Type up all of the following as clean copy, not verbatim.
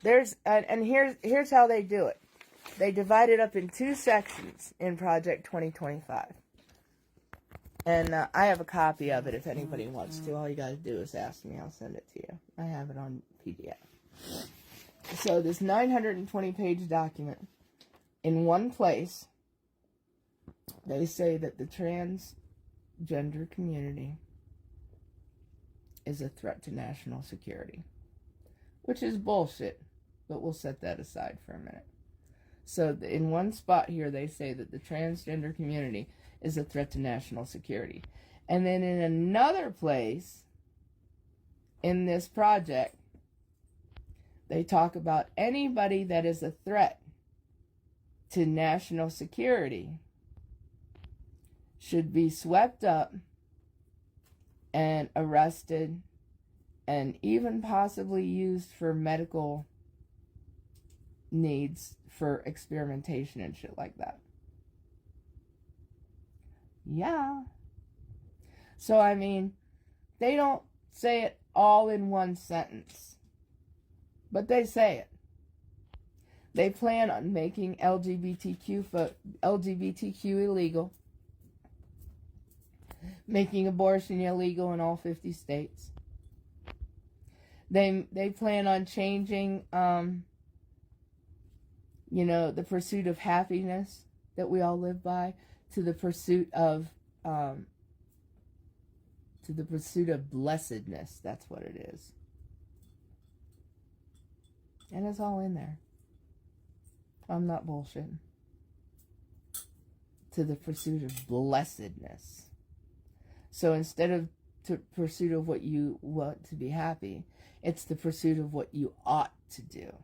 here's how they do it. They divide it up in 2 sections in Project 2025. And I have a copy of it if anybody wants to. All you gotta do is ask me. I'll send it to you. I have it on PDF. So this 920-page document, in one place, they say that the transgender community is a threat to national security, which is bullshit, but we'll set that aside for a minute. So in one spot here, they say that the transgender community is a threat to national security. And then in another place in this project, they talk about anybody that is a threat to national security should be swept up and arrested and even possibly used for medical needs for experimentation and shit like that. Yeah. So, I mean, they don't say it all in one sentence, but they say it. They plan on making LGBTQ illegal, making abortion illegal in all 50 states. They plan on changing, the pursuit of happiness that we all live by to the pursuit of blessedness. That's what it is. And it's all in there. I'm not bullshitting. To the pursuit of blessedness. So instead of the pursuit of what you want to be happy, it's the pursuit of what you ought to do.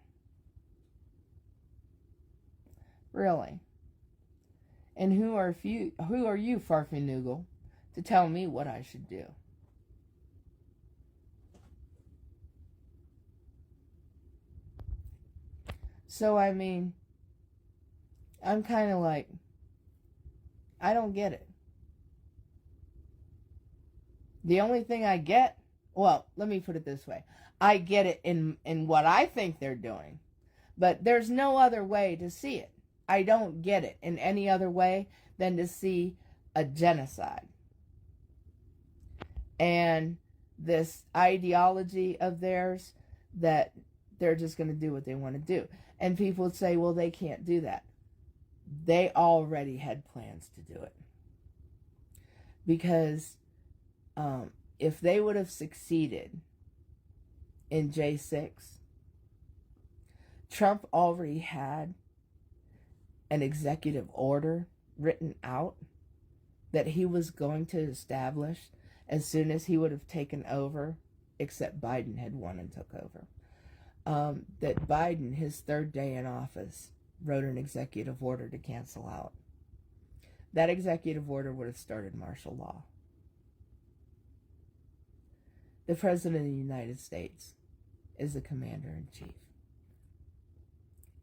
Really. And who are you, Farfenugel, to tell me what I should do? So, I mean, I'm kind of like, I don't get it. The only thing I get, well, let me put it this way. I get it in what I think they're doing, but there's no other way to see it. I don't get it in any other way than to see a genocide. And this ideology of theirs that they're just going to do what they want to do. And people would say, well, they can't do that. They already had plans to do it. Because if they would have succeeded in J6, Trump already had an executive order written out that he was going to establish as soon as he would have taken over, except Biden had won and took over. That Biden, his 3rd day in office, wrote an executive order to cancel out. That executive order would have started martial law. The President of the United States is the Commander-in-Chief.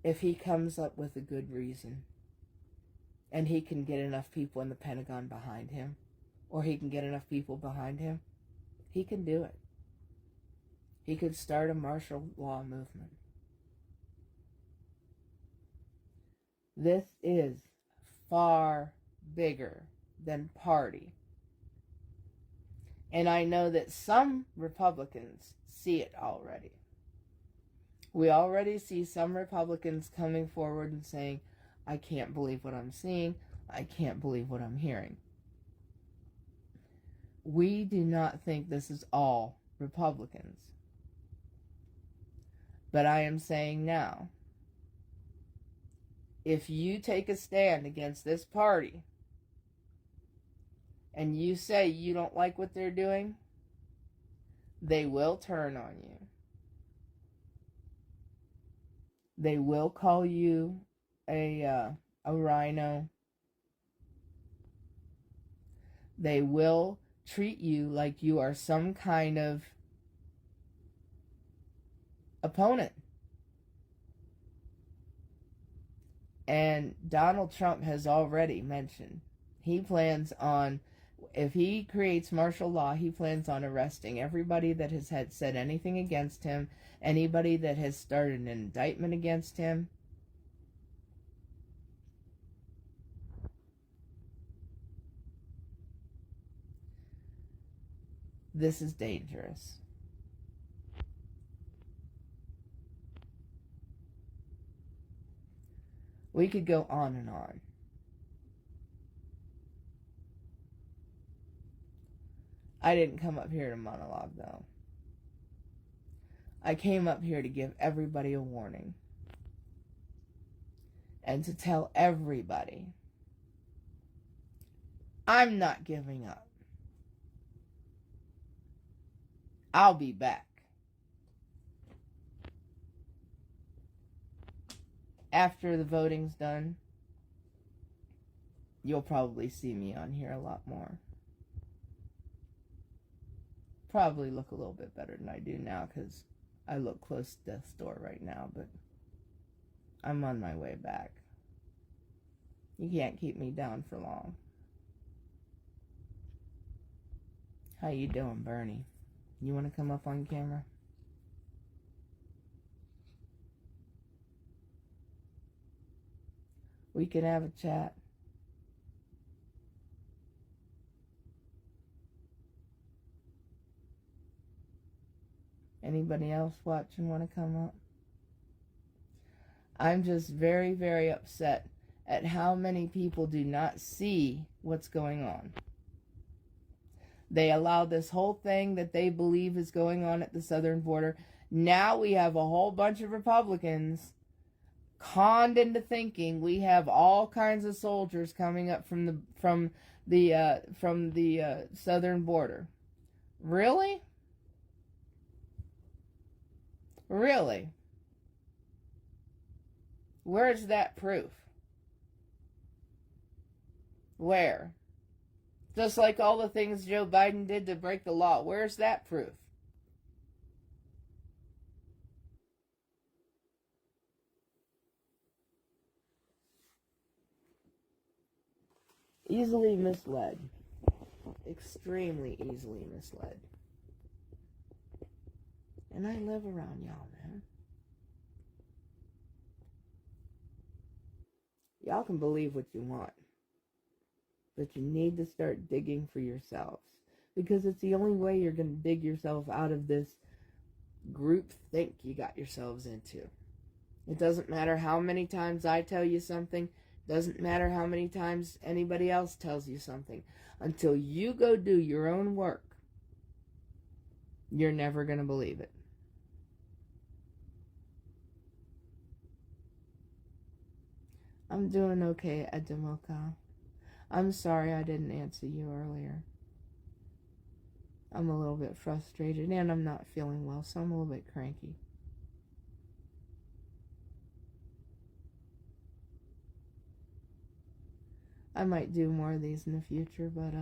If he comes up with a good reason, and he can get enough people in the Pentagon behind him, or he can get enough people behind him, he can do it. He could start a martial law movement. This is far bigger than party. And I know that some Republicans see it already. We already see some Republicans coming forward and saying, I can't believe what I'm seeing. I can't believe what I'm hearing. We do not think this is all Republicans. But I am saying now, if you take a stand against this party and you say you don't like what they're doing, they will turn on you. They will call you a rhino. They will treat you like you are some kind of opponent. And Donald Trump has already mentioned he plans on If he creates martial law, he plans on arresting everybody that has had said anything against him, anybody that has started an indictment against him. This is dangerous. We could go on and on. I didn't come up here to monologue, though. I came up here to give everybody a warning. And to tell everybody, I'm not giving up. I'll be back. After the voting's done, you'll probably see me on here a lot more. Probably look a little bit better than I do now because I look close to death's door right now, but I'm on my way back. You can't keep me down for long. How you doing, Bernie? You want to come up on camera? We can have a chat. Anybody else watching want to come up? I'm just very, very upset at how many people do not see what's going on. They allow this whole thing that they believe is going on at the southern border. Now we have a whole bunch of Republicans conned into thinking we have all kinds of soldiers coming up from the southern border. Really? Really? Where's that proof? Where? Just like all the things Joe Biden did to break the law. Where's that proof? Easily misled. Extremely easily misled. And I live around y'all, man. Y'all can believe what you want. But you need to start digging for yourselves. Because it's the only way you're going to dig yourself out of this group think you got yourselves into. It doesn't matter how many times I tell you something. Doesn't matter how many times anybody else tells you something. Until you go do your own work, you're never going to believe it. I'm doing okay, Edemoka. I'm sorry I didn't answer you earlier. I'm a little bit frustrated and I'm not feeling well, so I'm a little bit cranky. I might do more of these in the future, but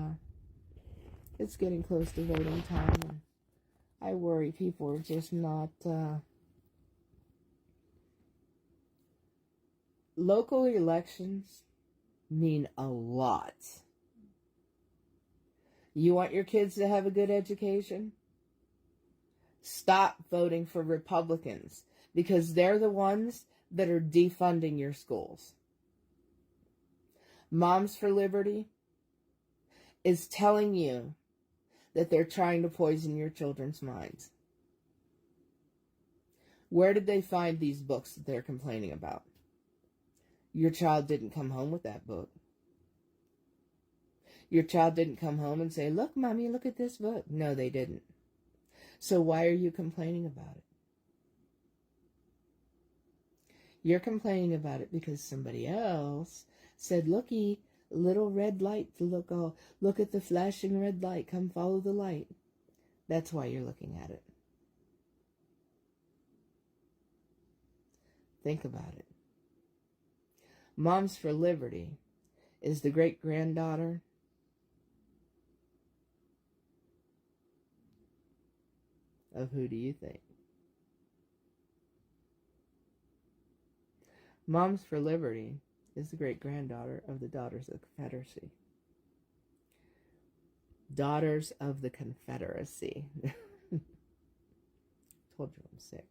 it's getting close to voting time, and I worry people are just not... Local elections mean a lot. You want your kids to have a good education? Stop voting for Republicans, because they're the ones that are defunding your schools. Moms for Liberty is telling you that they're trying to poison your children's minds. Where did they find these books that they're complaining about? Your child didn't come home with that book. Your child didn't come home and say, "Look, Mommy, look at this book." No, they didn't. So why are you complaining about it? You're complaining about it because somebody else said, "Looky, little red light to look at the flashing red light. Come follow the light." That's why you're looking at it. Think about it. Moms for Liberty is the great-granddaughter of who do you think? Moms for Liberty is the great-granddaughter of the Daughters of the Confederacy. Daughters of the Confederacy. Told you I'm sick.